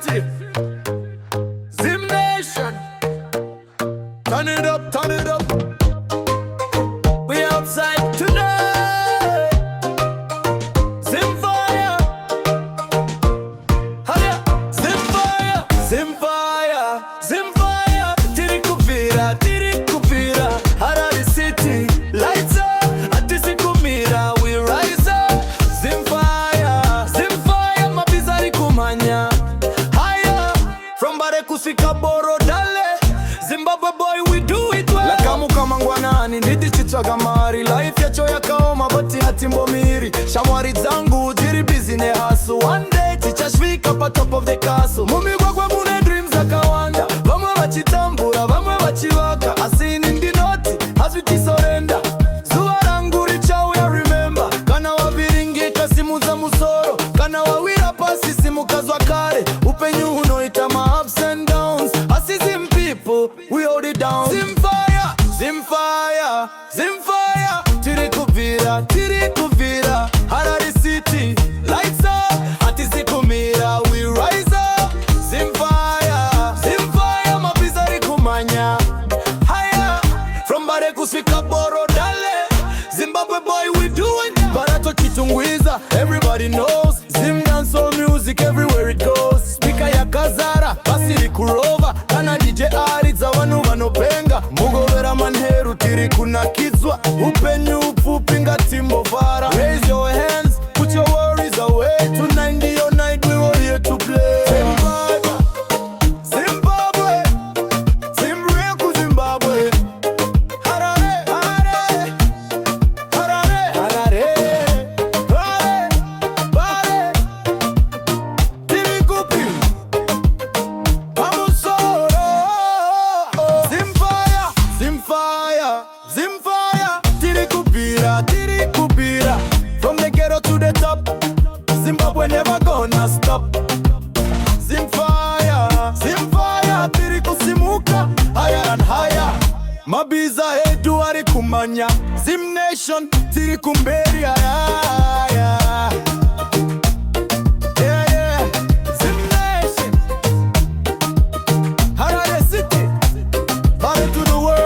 City, Zim Nation. Turn it up, turn it up. We outside tonight. Zim fire. Hurry up. Zim fire. Zim fire. Zim fire. Tirikupira, tirikupira. Harare City. Lights up. Atisikumira. We rise up. Zim fire. Zim fire. Mabizari kumanya. Higher. From Bare kufika Borodale. Zimbabwe boy, we do it well. Lakamu kama ngwanani nditi chitwaga mari. Life yacho yakaoma bati hatimbomiri. Shamwari zangu jiri bizine hasu. One day tichashvika pa top of the castle. Mumigwa kwa mune dreams akawanda. Vamwe vachitambura, vamwe vachivaka. Asini ndinoti, hazvitisorenda. Zuva rangu richauya remember. Kana waviringika simu za musoro. Kana wawira pasi simu kazwa kare. Upenyu unoita ma ups and downs. Asizim people, we hold it down. Zim fire, zim fire, zim fire. Tirikupira, tirikupira. Harare City, lights up. Atisikumira, we rise up. Zim fire, mabizari kumanya. Higher, from Bare kufika Borodale. Zimbabwe boy, we do it. Barato Chitungwiza, everybody knows. Zim dancehall music everywhere it goes. Speaker ya Kazara, Basiri Kurova. Kana DJ Aridza vanu vanopenga. Mugovera manheru tiri kunakizwa. Upenyu upfupi ngati mbovara. Raise your hands, put your worries away. Tonight ndiyo night we were here to play. Zimbabwe, Zimbabwe, Zimbabwe ku Zimbabwe. Harare, Harare, Harare, Harare, Harare, Harare. Tirikupi, Amusoro. Zim fire, zim fire, zim fire. Tirikupira, tirikupira. From the ghetto to the top, Zimbabwe never gonna stop. Zim fire, tirikusimuka higher and higher. Mabiza hedu ari kumanya. Zim Nation, tirikumberi yeah, yeah. Yeah, yeah. Zim Nation, Harare City, Bare to the world.